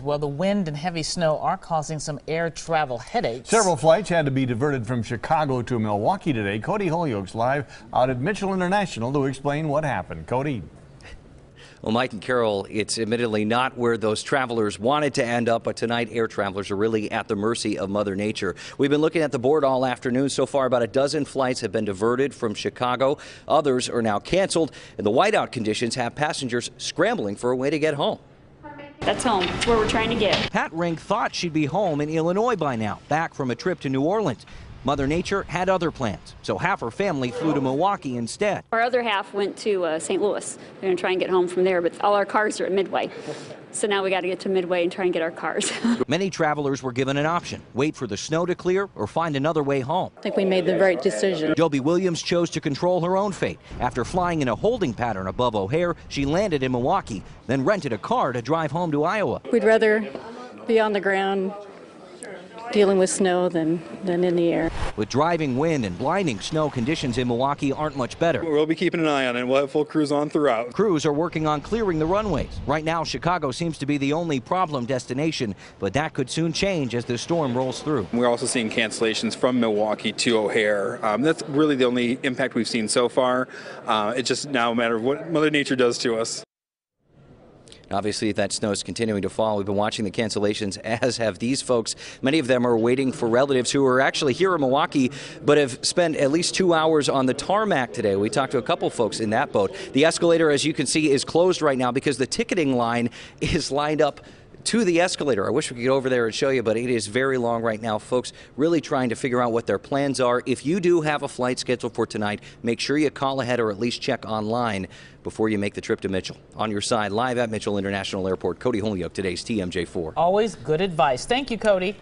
Well, the wind and heavy snow are causing some air travel headaches. Several flights had to be diverted from Chicago to Milwaukee today. Cody Holyoke's live out at Mitchell International to explain what happened. Cody. Well, Mike and Carol, it's admittedly not where those travelers wanted to end up, but tonight air travelers are really at the mercy of Mother Nature. We've been looking at the board all afternoon. So far, about a dozen flights have been diverted from Chicago. Others are now canceled, and the whiteout conditions have passengers scrambling for a way to get home. That's home. That's where we're trying to get. Pat Ring thought she'd be home in Illinois by now, back from a trip to New Orleans. Mother Nature had other plans, so half her family flew to Milwaukee instead. Our other half went to St. Louis. We're going to try and get home from there, but all our cars are at Midway. So now we got to get to Midway and try and get our cars. Many travelers were given an option: wait for the snow to clear or find another way home. I think we made the right decision. Joby Williams chose to control her own fate. After flying in a holding pattern above O'Hare, she landed in Milwaukee, then rented a car to drive home to Iowa. We'd rather be on the ground dealing with snow than in the air. With driving wind and blinding snow, conditions in Milwaukee aren't much better. We'll be keeping an eye on it. We'll have full crews on throughout. Crews are working on clearing the runways. Right now, Chicago seems to be the only problem destination, but that could soon change as the storm rolls through. We're also seeing cancellations from Milwaukee to O'Hare. That's really the only impact we've seen so far. It's just now a matter of what Mother Nature does to us. Obviously, that snow is continuing to fall. We've been watching the cancellations, as have these folks. Many of them are waiting for relatives who are actually here in Milwaukee, but have spent at least 2 hours on the tarmac today. We talked to a couple folks in that boat. The escalator, as you can see, is closed right now because the ticketing line is lined up to the escalator. I wish we could get over there and show you, but it is very long right now. Folks really trying to figure out what their plans are. If you do have a flight scheduled for tonight, make sure you call ahead or at least check online before you make the trip to Mitchell. On your side, live at Mitchell International Airport, Cody Holyoke, today's TMJ4. Always good advice. Thank you, Cody.